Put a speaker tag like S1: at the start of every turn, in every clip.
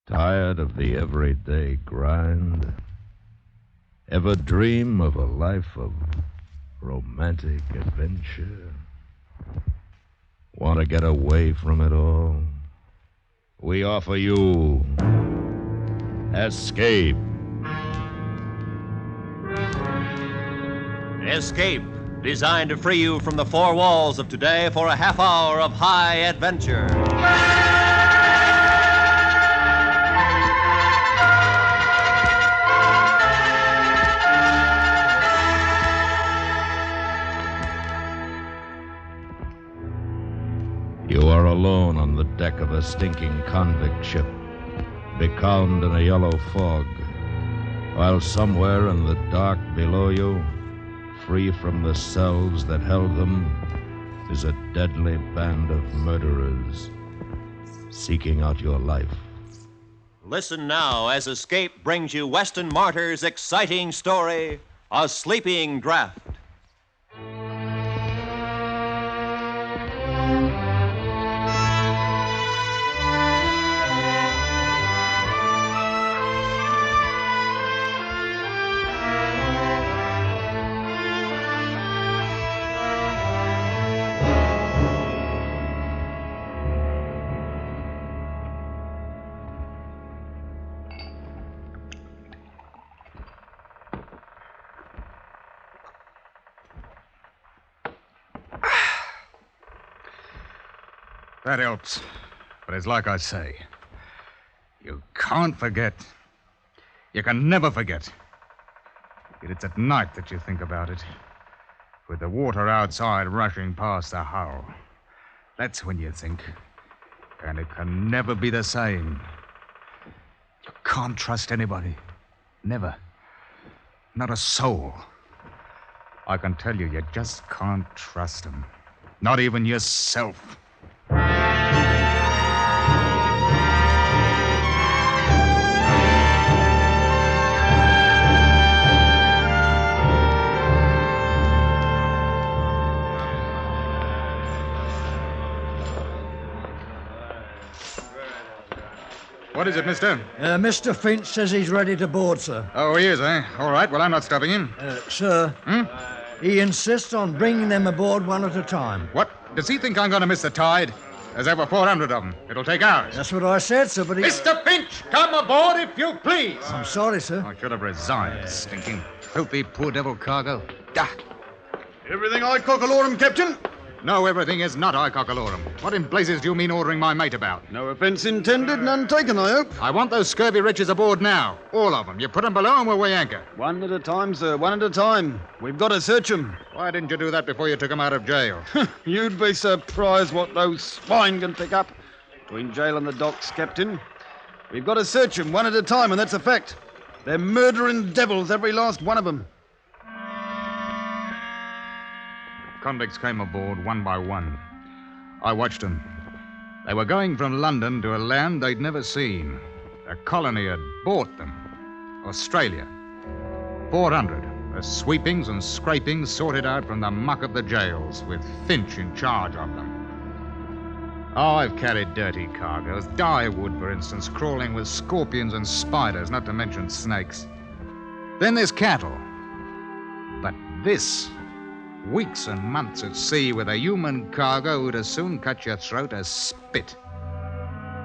S1: Tired of the everyday grind? Ever dream of a life of romantic adventure? Want to get away from it all? We offer you Escape.
S2: Escape, designed to free you from the four walls of today for a half hour of high adventure.
S1: You are alone on the deck of a stinking convict ship, becalmed in a yellow fog, while somewhere in the dark below you, free from the cells that held them, is a deadly band of murderers seeking out your life.
S2: Listen now as Escape brings you Weston Martyr's exciting story, A Sleeping Draft.
S3: That helps. But it's like I say. You can't forget. You can never forget. Yet it's at night that you think about it. With the water outside rushing past the hull. That's when you think. And it can never be the same. You can't trust anybody. Never. Not a soul. I can tell you, you just can't trust them. Not even yourself. What is it, mister?
S4: Mr. Finch says he's ready to board, sir.
S3: Oh, he is, eh? All right, well, I'm not stopping him.
S4: Sir, he insists on bringing them aboard one at a time.
S3: What? Does he think I'm going to miss the tide? There's over 400 of them. It'll take hours.
S4: That's what I said, sir, but he...
S3: Mr. Finch, come aboard if you please.
S4: I'm sorry, sir.
S3: I should have resigned, stinking, filthy, poor devil cargo. Gah.
S5: Everything I cockalorum, Captain?
S3: No, everything is not I cockalorum. What in blazes do you mean ordering my mate about?
S5: No offence intended, none taken, I hope.
S3: I want those scurvy wretches aboard now. All of them. You put them below and we'll weigh anchor.
S5: One at a time, sir, one at a time. We've got to search them.
S3: Why didn't you do that before you took them out of jail?
S5: You'd be surprised what those swine can pick up. Between jail and the docks, Captain. We've got to search them one at a time, and that's a fact. They're murdering devils, every last one of them.
S3: Convicts came aboard one by one. I watched them. They were going from London to a land they'd never seen. A colony had bought them. Australia. 400. The sweepings and scrapings sorted out from the muck of the jails, with Finch in charge of them. Oh, I've carried dirty cargoes. Dyewood, for instance, crawling with scorpions and spiders, not to mention snakes. Then there's cattle. But this... weeks and months at sea with a human cargo who'd as soon cut your throat as spit.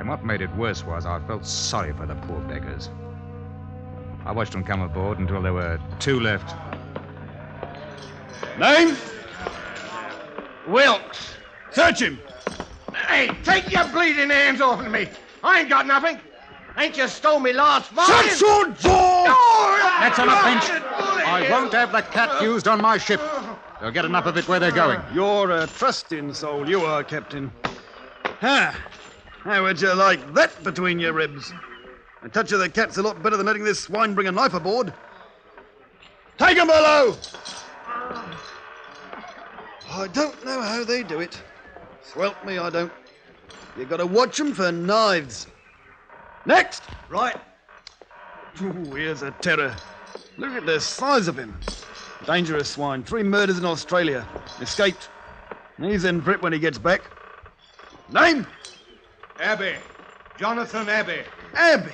S3: And what made it worse was I felt sorry for the poor beggars. I watched them come aboard until there were 2 left.
S5: Name? Wilkes. Search him.
S6: Hey, take your bleeding hands off of me. I ain't got nothing. Ain't you stole me last morning?
S5: Shut your jaw!
S3: That's enough, Finch. I won't have the cat used on my ship. They'll get enough of it where they're going.
S5: You're a trusting soul, you are, Captain. How would you like that between your ribs? A touch of the cat's a lot better than letting this swine bring a knife aboard. Take 'em below! I don't know how they do it. Swelp me, I don't. You got to watch 'em for knives. Next!
S4: Right.
S5: Ooh, here's a terror. Look at the size of him. Dangerous swine. 3 murders in Australia. Escaped. He's in for it when he gets back. Name?
S6: Abbey. Jonathan Abbey.
S5: Abbey.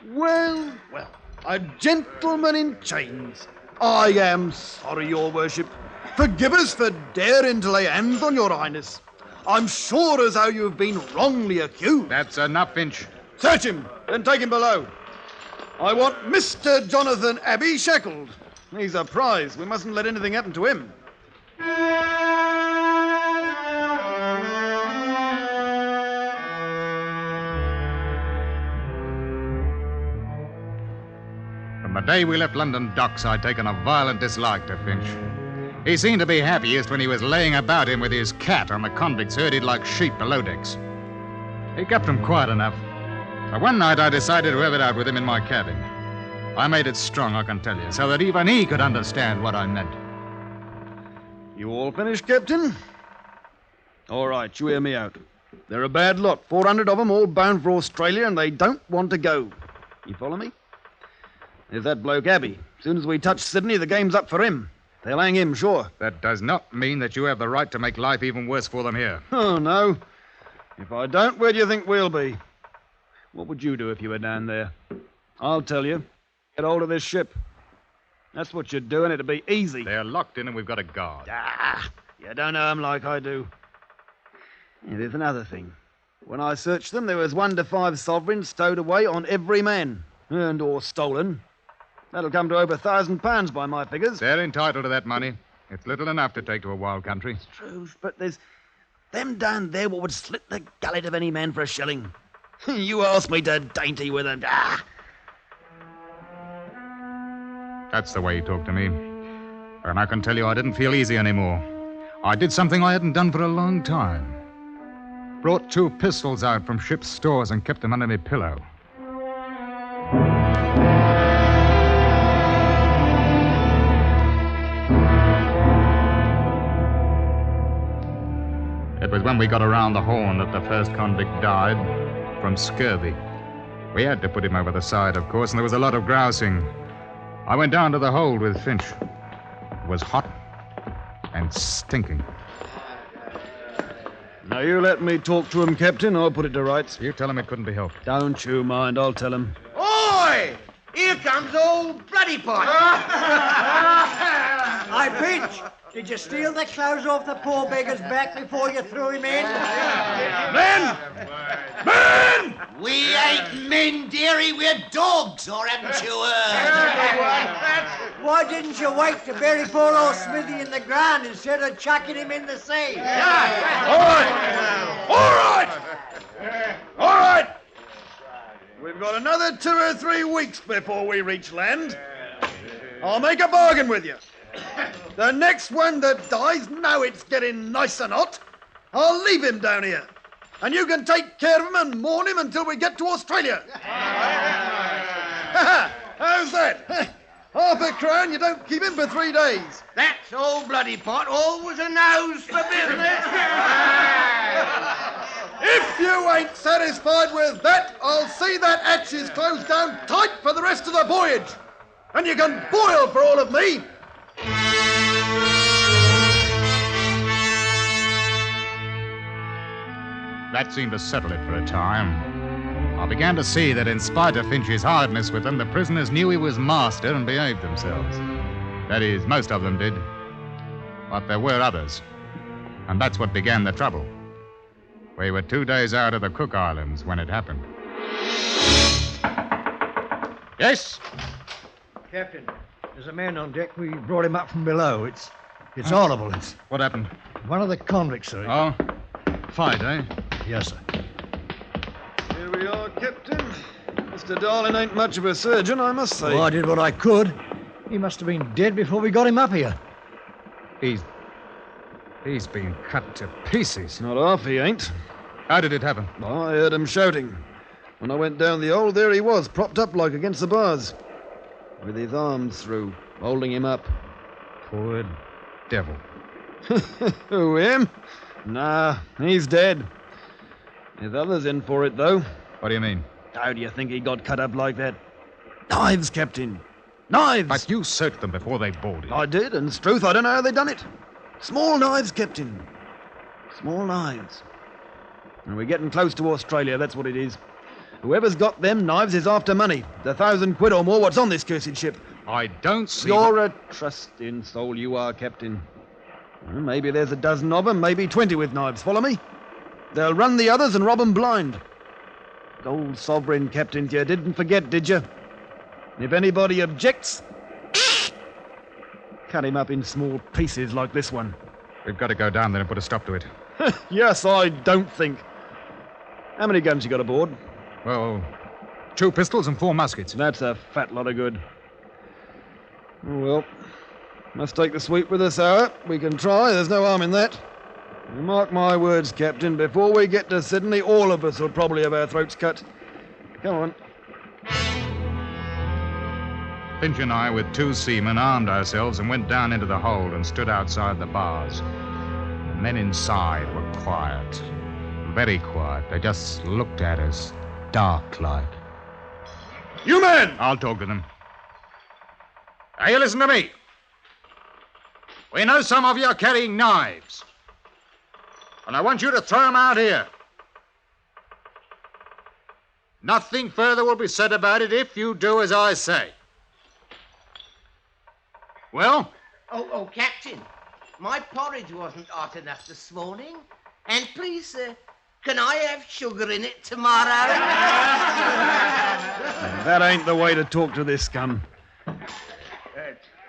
S5: Well, well. A gentleman in chains. I am sorry, your worship. Forgive us for daring to lay hands on your highness. I'm sure as how you've been wrongly accused.
S3: That's enough, Finch.
S5: Search him, then take him below. I want Mr. Jonathan Abbey shackled. He's a prize. We mustn't let anything happen to him.
S3: From the day we left London docks, I'd taken a violent dislike to Finch. He seemed to be happiest when he was laying about him with his cat on the convicts herded like sheep below decks. He kept them quiet enough. But one night I decided to have it out with him in my cabin. I made it strong, I can tell you, so that even he could understand what I meant.
S5: You all finished, Captain? All right, you hear me out. They're a bad lot. 400 of them, all bound for Australia, and they don't want to go. You follow me? There's that bloke Abbey. As soon as we touch Sydney, the game's up for him. They'll hang him, sure.
S3: That does not mean that you have the right to make life even worse for them here.
S5: Oh, no. If I don't, where do you think we'll be? What would you do if you were down there? I'll tell you. Get hold of this ship. That's what you'd do, and it'd be easy.
S3: They're locked in and we've got a guard.
S5: Ah, you don't know them like I do. Yeah, there's another thing. When I searched them, there was 1 to 5 sovereigns stowed away on every man. Earned or stolen. That'll come to over £1,000 by my figures.
S3: They're entitled to that money. It's little enough to take to a wild country.
S5: It's true, but there's them down there what would slit the gullet of any man for a shilling. You asked me to dainty with them. Ah!
S3: That's the way he talked to me. And I can tell you I didn't feel easy anymore. I did something I hadn't done for a long time. Brought 2 pistols out from ship's stores and kept them under my pillow. It was when we got around the Horn that the first convict died from scurvy. We had to put him over the side, of course, and there was a lot of grousing. I went down to the hold with Finch. It was hot and stinking.
S5: Now, you let me talk to him, Captain. I'll put it to rights.
S3: You tell him it couldn't be helped.
S5: Don't you mind. I'll tell him.
S6: Oi! Here comes old Bloody Pot.
S4: Hey, Finch, did you steal the clothes off the poor beggar's back before you threw him in?
S5: Men! Men!
S7: We ain't men, dearie, we're dogs, or haven't you heard?
S4: Why didn't you wait to bury poor old Smithy in the ground instead of chucking him in the sea?
S5: All right! All right! All right! We've got another 2 or 3 weeks before we reach land. I'll make a bargain with you. The next one that dies, now it's getting nice and hot, I'll leave him down here. And you can take care of him and mourn him until we get to Australia. How's that? Half a crown, you don't keep him for 3 days.
S6: That's old Bloody Pot, always a nose for business.
S5: If you ain't satisfied with that, I'll see that hatch is closed down tight for the rest of the voyage. And you can boil for all of me.
S3: That seemed to settle it for a time. I began to see that in spite of Finch's hardness with them, the prisoners knew he was master and behaved themselves. That is, most of them did. But there were others. And that's what began the trouble. We were 2 days out of the Cook Islands when it happened. Yes?
S4: Captain, there's a man on deck. We brought him up from below. It's horrible. It's
S3: What happened?
S4: one of the convicts, sir.
S3: Oh, fight, eh?
S4: Yes, sir.
S5: Here we are, Captain. Mr. Darling ain't much of a surgeon, I must say.
S4: Well, I did what I could. He must have been dead before we got him up here.
S3: He's been cut to pieces.
S5: Not half he ain't.
S3: How did it happen?
S5: I heard him shouting. When I went down the hold, there he was, propped up like against the bars, with his arms through, holding him up.
S3: Poor devil.
S5: Who, him? Nah, he's dead. There's others in for it, though.
S3: What do you mean?
S5: How do you think he got cut up like that? Knives, Captain. Knives!
S3: But you searched them before they boarded.
S5: I did, and 'struth, I don't know how they done it. Small knives, Captain. Small knives. And we're getting close to Australia, that's what it is. Whoever's got them knives is after money. The £1,000 or more what's on this cursed ship.
S3: I don't see...
S5: You're a trusting soul, you are, Captain. Well, maybe there's a dozen of them, maybe 20 with knives. Follow me? They'll run the others and rob 'em blind. Gold sovereign, Captain, you didn't forget, did you? If anybody objects, cut him up in small pieces like this one.
S3: We've got to go down there and put a stop to it.
S5: Yes, I don't think. How many guns you got aboard?
S3: Well, 2 pistols and 4 muskets.
S5: That's a fat lot of good. Oh, well, must take the sweep with us, Sarah. We can try, there's no harm in that. Mark my words, Captain, before we get to Sydney, all of us will probably have our throats cut. Come on.
S3: Finch and I, with 2 seamen, armed ourselves and went down into the hold and stood outside the bars. The men inside were quiet. Very quiet. They just looked at us, dark-like.
S5: You men!
S3: I'll talk to them. Now, you listen to me. We know some of you are carrying knives. And I want you to throw them out here. Nothing further will be said about it if you do as I say. Well?
S7: Oh, Captain, my porridge wasn't hot enough this morning. And please, sir, can I have sugar in it tomorrow?
S5: That ain't the way to talk to this scum.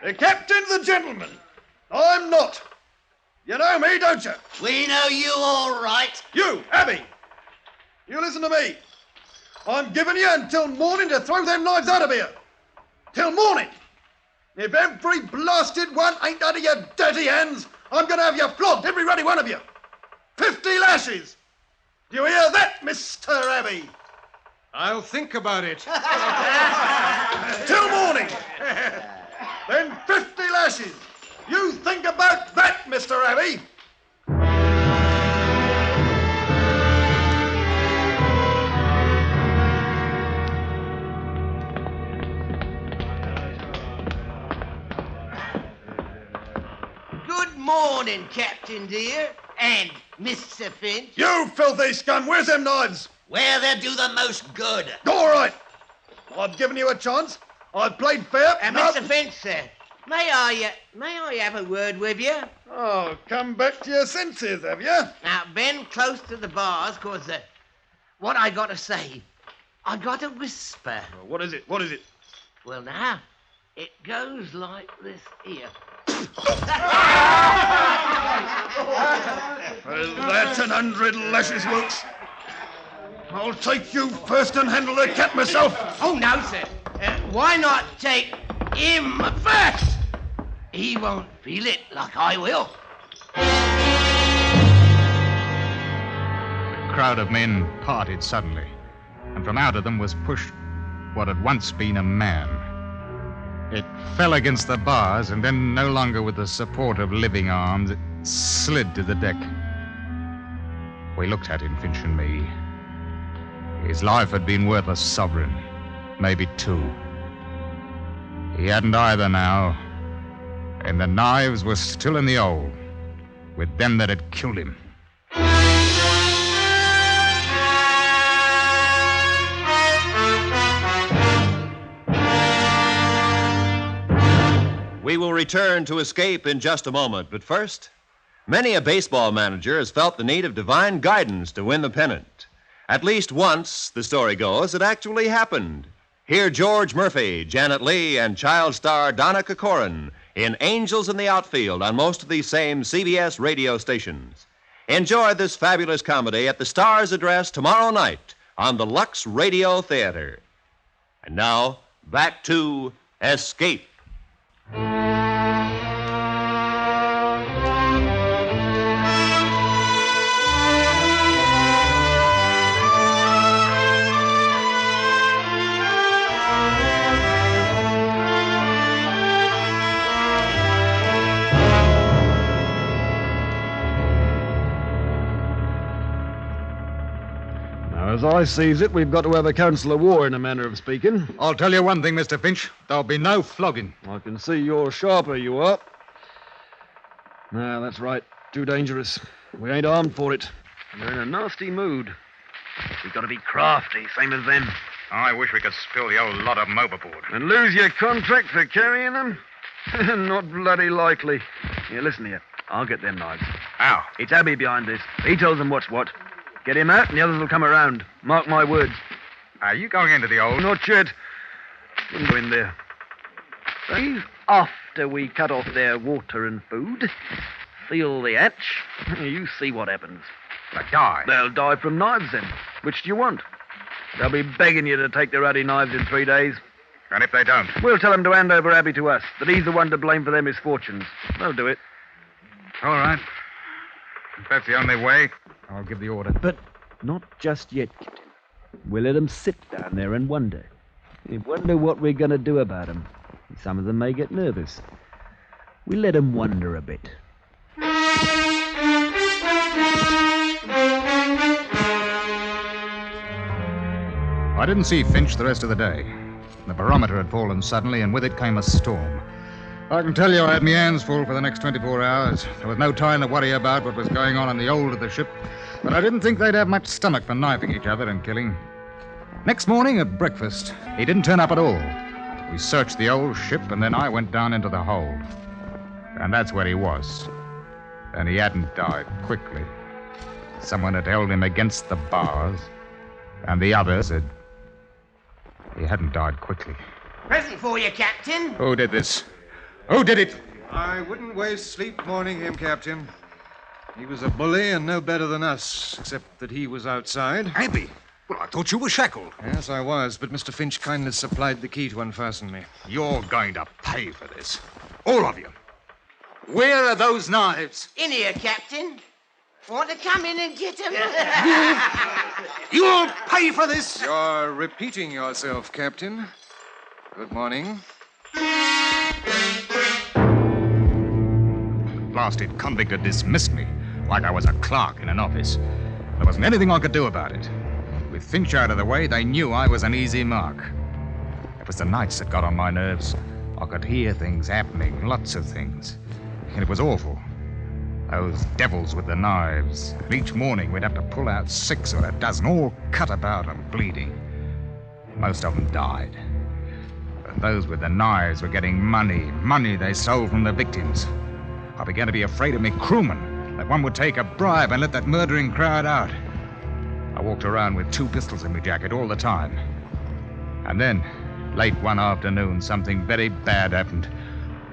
S8: The captain's a gentleman. I'm not. You know me, don't you?
S7: We know you all right.
S8: You, Abby. You listen to me. I'm giving you until morning to throw them knives out of here. Till morning. If every blasted one ain't out of your dirty hands, I'm going to have you flogged, every ruddy one of you. 50 lashes. Do you hear that, Mr. Abbey?
S6: I'll think about it.
S8: Till morning. Then 50 lashes. You think about that, Mr. Abbey.
S7: Good morning, Captain dear, and Mr. Finch.
S8: You filthy scum, where's them knives?
S7: Where they do the most good.
S8: All right. I've given you a chance. I've played fair.
S7: Mr. Finch, sir, may I have a word with you?
S8: Oh, come back to your senses, have you?
S7: Now, bend close to the bars, because what I got to say, I got to whisper.
S8: Well, what is it? What is it?
S7: Well, now, it goes like this here.
S8: Well, that's 100 lashes, Wilkes. I'll take you first and handle the cat myself.
S7: Oh, no, sir. Why not take him first? He won't feel it like I will.
S3: The crowd of men parted suddenly, and from out of them was pushed what had once been a man. It fell against the bars, and then, no longer with the support of living arms, it slid to the deck. We looked at him, Finch and me. His life had been worth a sovereign, maybe 2. He hadn't either now, and the knives were still in the hole, with them that had killed him.
S2: We will return to Escape in just a moment, but first, many a baseball manager has felt the need of divine guidance to win the pennant. At least once, the story goes, it actually happened. Hear George Murphy, Janet Leigh, and child star Donna Corcoran in Angels in the Outfield on most of these same CBS radio stations. Enjoy this fabulous comedy at the Star's address tomorrow night on the Lux Radio Theater. And now, back to Escape.
S5: As I sees it, we've got to have a council of war in a manner of speaking.
S3: I'll tell you one thing, Mr. Finch. There'll be no flogging.
S5: I can see you're sharper, you are. That's right. Too dangerous. We ain't armed for it. We're in a nasty mood. We got to be crafty, same as them.
S3: I wish we could spill the old lot of them overboard.
S5: And lose your contract for carrying them? Not bloody likely. Here, listen here. I'll get them knives.
S3: How?
S5: It's Abbey behind this. He tells them what's what. Get him out and the others will come around. Mark my words.
S3: Are you going into the old...
S5: Not yet. Wouldn't go in there. But after we cut off their water and food, seal the hatch, you see what happens.
S3: They die.
S5: They'll die from knives then. Which do you want? They'll be begging you to take their ruddy knives in 3 days.
S3: And if they don't?
S5: We'll tell them to hand over Abbey to us, that he's the one to blame for their misfortunes. They'll do it.
S3: All right. If that's the only way, I'll give the order.
S5: But not just yet, Captain. We'll let them sit down there and wonder. Wonder what we're going to do about them. Some of them may get nervous. We'll let them wonder a bit.
S3: I didn't see Finch the rest of the day. The barometer had fallen suddenly, and with it came a storm. I can tell you I had my hands full for the next 24 hours. There was no time to worry about what was going on in the hold of the ship, but I didn't think they'd have much stomach for knifing each other and killing. Next morning at breakfast, he didn't turn up at all. We searched the old ship, and then I went down into the hold. And that's where he was. And he hadn't died quickly. Someone had held him against the bars, and the others had... He hadn't died quickly.
S7: Present for you, Captain.
S3: Who did this? Who did it?
S9: I wouldn't waste sleep mourning him, Captain. He was a bully and no better than us, except that he was outside.
S3: Abbey? Well, I thought you were shackled.
S9: Yes, I was, but Mr. Finch kindly supplied the key to unfasten me.
S3: You're going to pay for this. All of you. Where are those knives?
S7: In here, Captain. Want to come in and get them?
S3: You'll pay for this.
S9: You're repeating yourself, Captain. Good morning.
S3: Blasted convict had dismissed me like I was a clerk in an office. There wasn't anything I could do about it. With Finch out of the way, they knew I was an easy mark. It was the nights that got on my nerves. I could hear things happening, lots of things. And it was awful. Those devils with the knives. And each morning we'd have to pull out 6 or a dozen, all cut about and bleeding. Most of them died. But those with the knives were getting money they stole from the victims. I began to be afraid of me crewmen, that one would take a bribe and let that murdering crowd out. I walked around with 2 pistols in my jacket all the time. And then, late one afternoon, something very bad happened.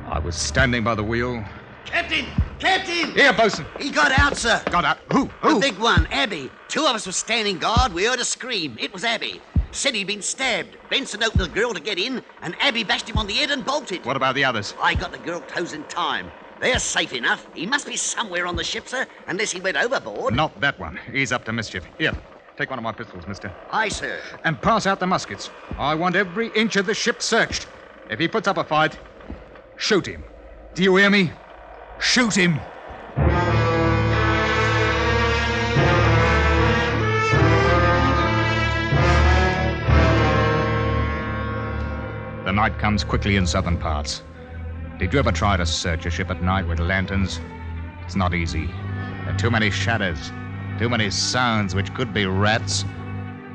S3: I was standing by the wheel.
S10: Captain! Captain!
S3: Here, bosun.
S10: He got out, sir.
S3: Got out? Who?
S10: The big one, Abbey. 2 of us were standing guard. We heard a scream. It was Abbey. Said he'd been stabbed. Benson opened the grill to get in, and Abbey bashed him on the head and bolted.
S3: What about the others?
S10: I got the girl close in time. They're safe enough. He must be somewhere on the ship, sir, unless he went overboard.
S3: Not that one. He's up to mischief. Here, take one of my pistols, mister.
S10: Aye, sir.
S3: And pass out the muskets. I want every inch of the ship searched. If he puts up a fight, shoot him. Do you hear me? Shoot him! The night comes quickly in southern parts. Did you ever try to search a ship at night with lanterns? It's not easy. There are too many shadows, too many sounds which could be rats,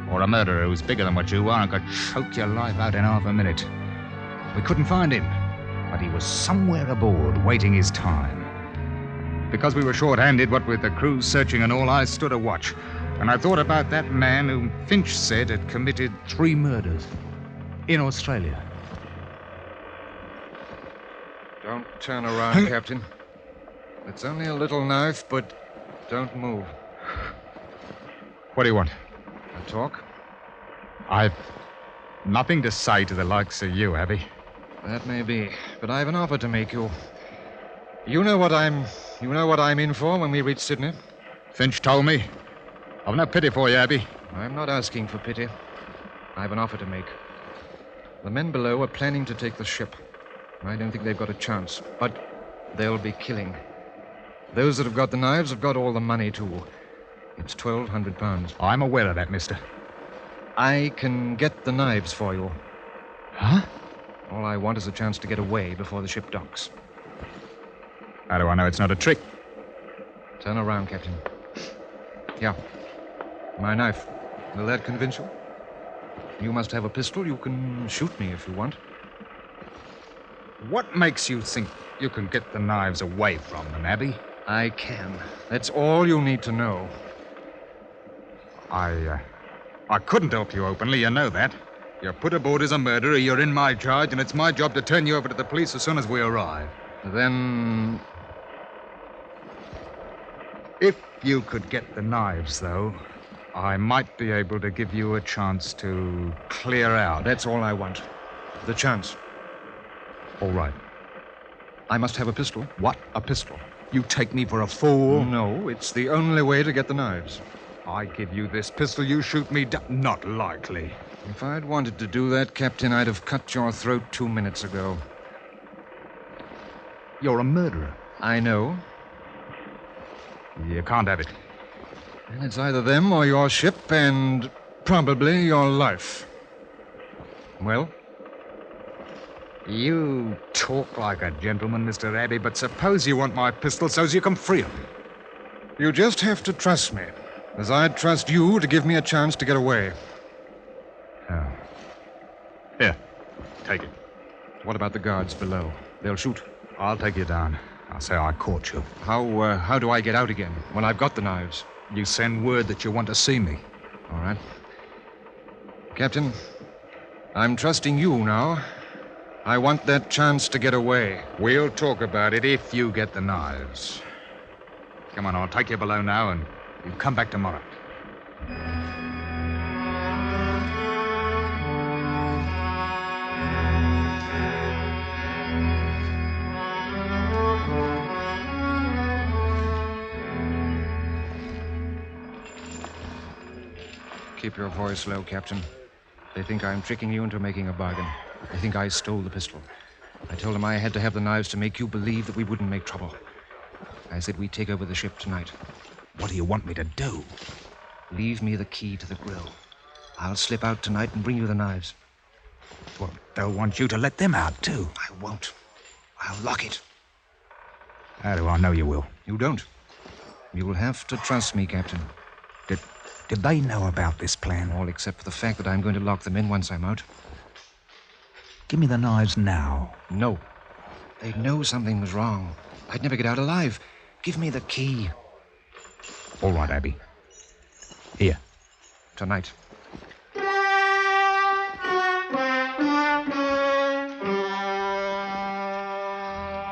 S3: or a murderer who's bigger than what you are and could choke your life out in half a minute. We couldn't find him, but he was somewhere aboard, waiting his time. Because we were short-handed, what with the crew searching and all, I stood a watch. And I thought about that man whom Finch said had committed 3 murders in Australia.
S9: Don't turn around, Captain. It's only a little knife, but don't move.
S3: What do you want?
S9: A talk?
S3: I've nothing to say to the likes of you, Abbey.
S9: That may be, but I have an offer to make you. You know what I'm in for when we reach Sydney?
S3: Finch told me. I've no pity for you, Abbey.
S9: I'm not asking for pity. I have an offer to make. The men below are planning to take the ship. I don't think they've got a chance, but they'll be killing. Those that have got the knives have got all the money, too. It's £1,200.
S3: I'm aware of that, mister.
S9: I can get the knives for you.
S3: Huh?
S9: All I want is a chance to get away before the ship docks.
S3: How do I know it's not a trick?
S9: Turn around, Captain. Yeah. My knife. Will that convince you? You must have a pistol. You can shoot me if you want.
S3: What makes you think you can get the knives away from them, Abby?
S9: I can. That's all you need to know.
S3: I couldn't help you openly, you know that. You're put aboard as a murderer, you're in my charge, and it's my job to turn you over to the police as soon as we arrive.
S9: Then...
S3: If you could get the knives, though, I might be able to give you a chance to clear out.
S9: That's all I want. The chance.
S3: All right.
S9: I must have a pistol.
S3: What? A pistol? You take me for a fool?
S9: No, it's the only way to get the knives.
S3: I give you this pistol, you shoot me down. Not likely.
S9: If I'd wanted to do that, Captain, I'd have cut your throat 2 minutes ago.
S3: You're a murderer.
S9: I know.
S3: You can't have it.
S9: And it's either them or your ship, and probably your life. Well?
S3: You talk like a gentleman, Mr. Abbey, but suppose you want my pistol so you can free him.
S9: You just have to trust me, as I'd trust you to give me a chance to get away.
S3: Oh. Here, take it.
S9: What about the guards below? They'll shoot.
S3: I'll take you down. I'll say I caught you.
S9: How do I get out again when I've got the knives?
S3: You send word that you want to see me.
S9: All right. Captain, I'm trusting you now. I want that chance to get away.
S3: We'll talk about it if you get the knives. Come on, I'll take you below now, and you come back tomorrow.
S9: Keep your voice low, Captain. They think I'm tricking you into making a bargain. They think I stole the pistol. I told them I had to have the knives to make you believe that we wouldn't make trouble. I said we'd take over the ship tonight.
S3: What do you want me to do?
S9: Leave me the key to the grill. I'll slip out tonight and bring you the knives.
S3: Well, they'll want you to let them out, too.
S9: I won't. I'll lock it.
S3: How do I know you will?
S9: You don't. You'll have to trust me, Captain.
S3: Did they know about this plan?
S9: All except for the fact that I'm going to lock them in once I'm out.
S3: Give me the knives now.
S9: No. They'd know something was wrong. I'd never get out alive. Give me the key.
S3: All right, Abby. Here.
S9: Tonight.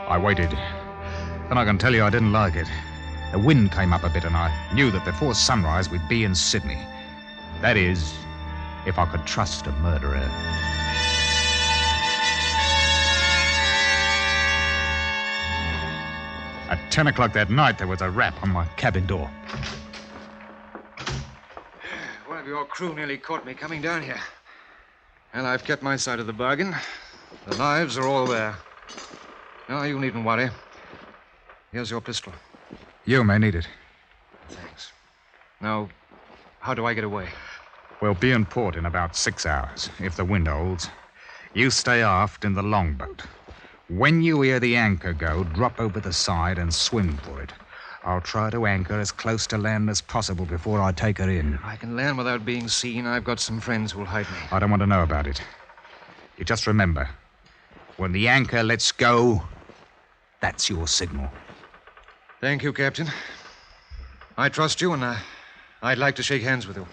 S3: I waited. Then I can tell you I didn't like it. The wind came up a bit, and I knew that before sunrise we'd be in Sydney. That is, if I could trust a murderer. At 10 o'clock that night, there was a rap on my cabin door.
S9: One of your crew nearly caught me coming down here. Well, I've kept my side of the bargain. The knives are all there. No, you needn't worry. Here's your pistol.
S3: You may need it.
S9: Thanks. Now, how do I get away?
S3: We'll be in port in about 6 hours, if the wind holds. You stay aft in the longboat. When you hear the anchor go, drop over the side and swim for it. I'll try to anchor as close to land as possible before I take her in.
S9: I can land without being seen. I've got some friends who'll hide me.
S3: I don't want to know about it. You just remember, when the anchor lets go, that's your signal.
S9: Thank you, Captain. I trust you, and I'd like to shake hands with you.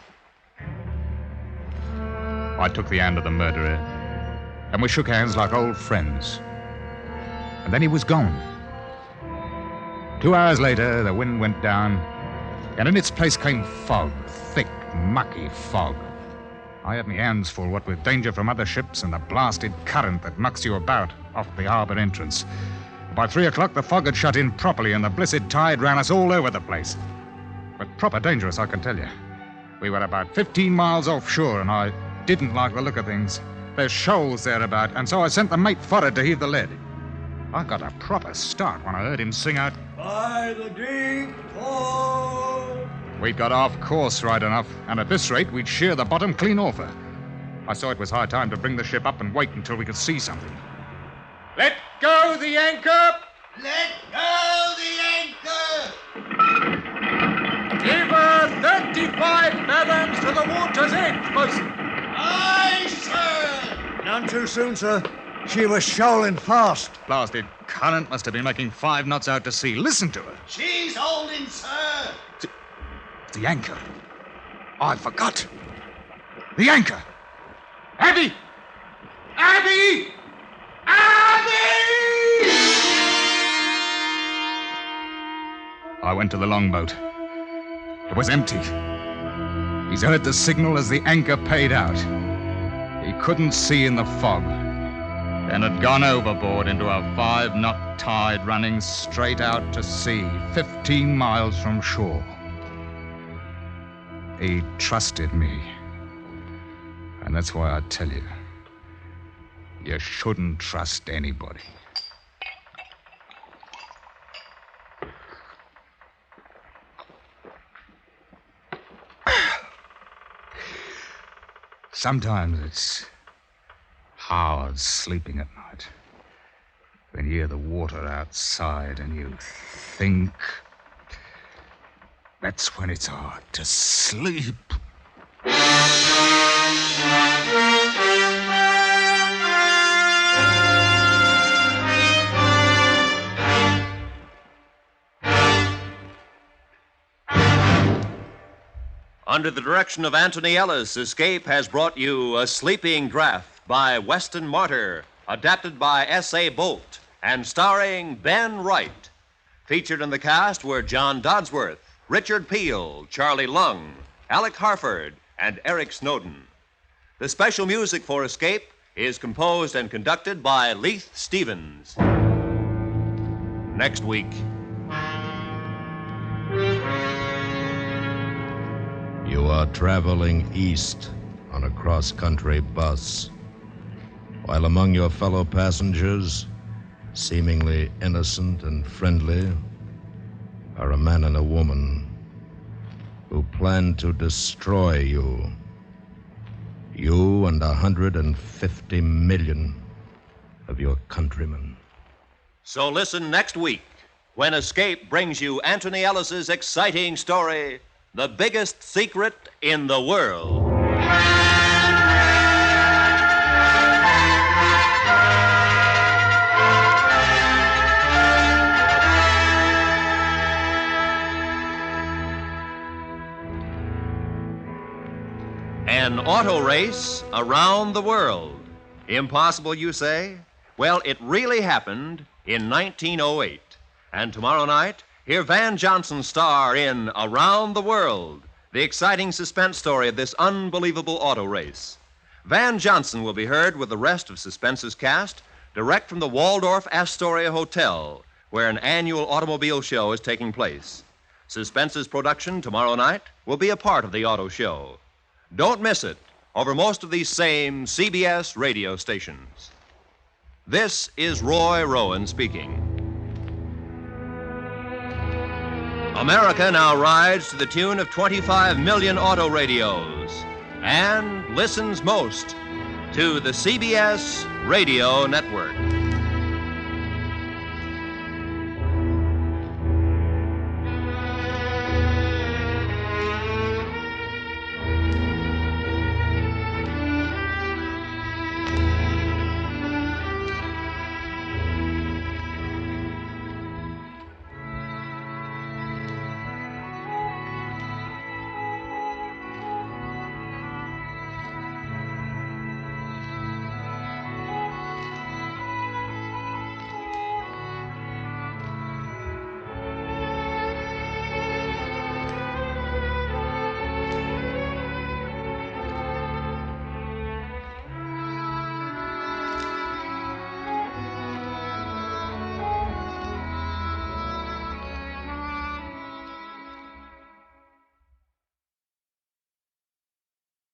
S3: I took the hand of the murderer, and we shook hands like old friends. And then he was gone. 2 hours later, the wind went down, and in its place came fog, thick, mucky fog. I had my hands full, what with danger from other ships and the blasted current that knocks you about off the harbor entrance. By 3 o'clock, the fog had shut in properly, and the blessed tide ran us all over the place. But proper dangerous, I can tell you. We were about 15 miles offshore, and I didn't like the look of things. There's shoals thereabout, and so I sent the mate forward to heave the lead. I got a proper start when I heard him sing out,
S4: "By the deep port."
S3: We'd got off course right enough, and at this rate, we'd shear the bottom clean off her. I saw it was high time to bring the ship up and wait until we could see something. Let go the anchor!
S7: Let go the anchor!
S3: Give her 30 5 fathoms to the water's edge, bosun.
S6: Aye, sir.
S4: None too soon, sir. She was shoaling fast.
S3: Blasted current must have been making 5 knots out to sea. Listen to her.
S6: She's holding, sir.
S3: The anchor. I forgot. The anchor. Abby! Abby! Abby! I went to the longboat. It was empty. He's heard the signal as the anchor paid out. He couldn't see in the fog, and had gone overboard into a 5-knot tide running straight out to sea, 15 miles from shore. He trusted me. And that's why I tell you, you shouldn't trust anybody. Sometimes it's hard sleeping at night. When you hear the water outside and you think, that's when it's hard to sleep.
S2: Under the direction of Anthony Ellis, Escape has brought you A Sleeping Draft by Weston Martyr, adapted by S.A. Bolt, and starring Ben Wright. Featured in the cast were John Dodsworth, Richard Peel, Charlie Lung, Alec Harford, and Eric Snowden. The special music for Escape is composed and conducted by Leith Stevens. Next week.
S1: You are traveling east on a cross-country bus, while among your fellow passengers, seemingly innocent and friendly, are a man and a woman who plan to destroy you. You and 150 million of your countrymen.
S2: So listen next week when Escape brings you Anthony Ellis's exciting story, The Biggest Secret in the World. An auto race around the world. Impossible, you say? Well, it really happened in 1908. And tomorrow night, hear Van Johnson star in Around the World, the exciting suspense story of this unbelievable auto race. Van Johnson will be heard with the rest of Suspense's cast direct from the Waldorf Astoria Hotel, where an annual automobile show is taking place. Suspense's production tomorrow night will be a part of the auto show. Don't miss it over most of these same CBS radio stations. This is Roy Rowan speaking. America now rides to the tune of 25 million auto radios and listens most to the CBS Radio Network.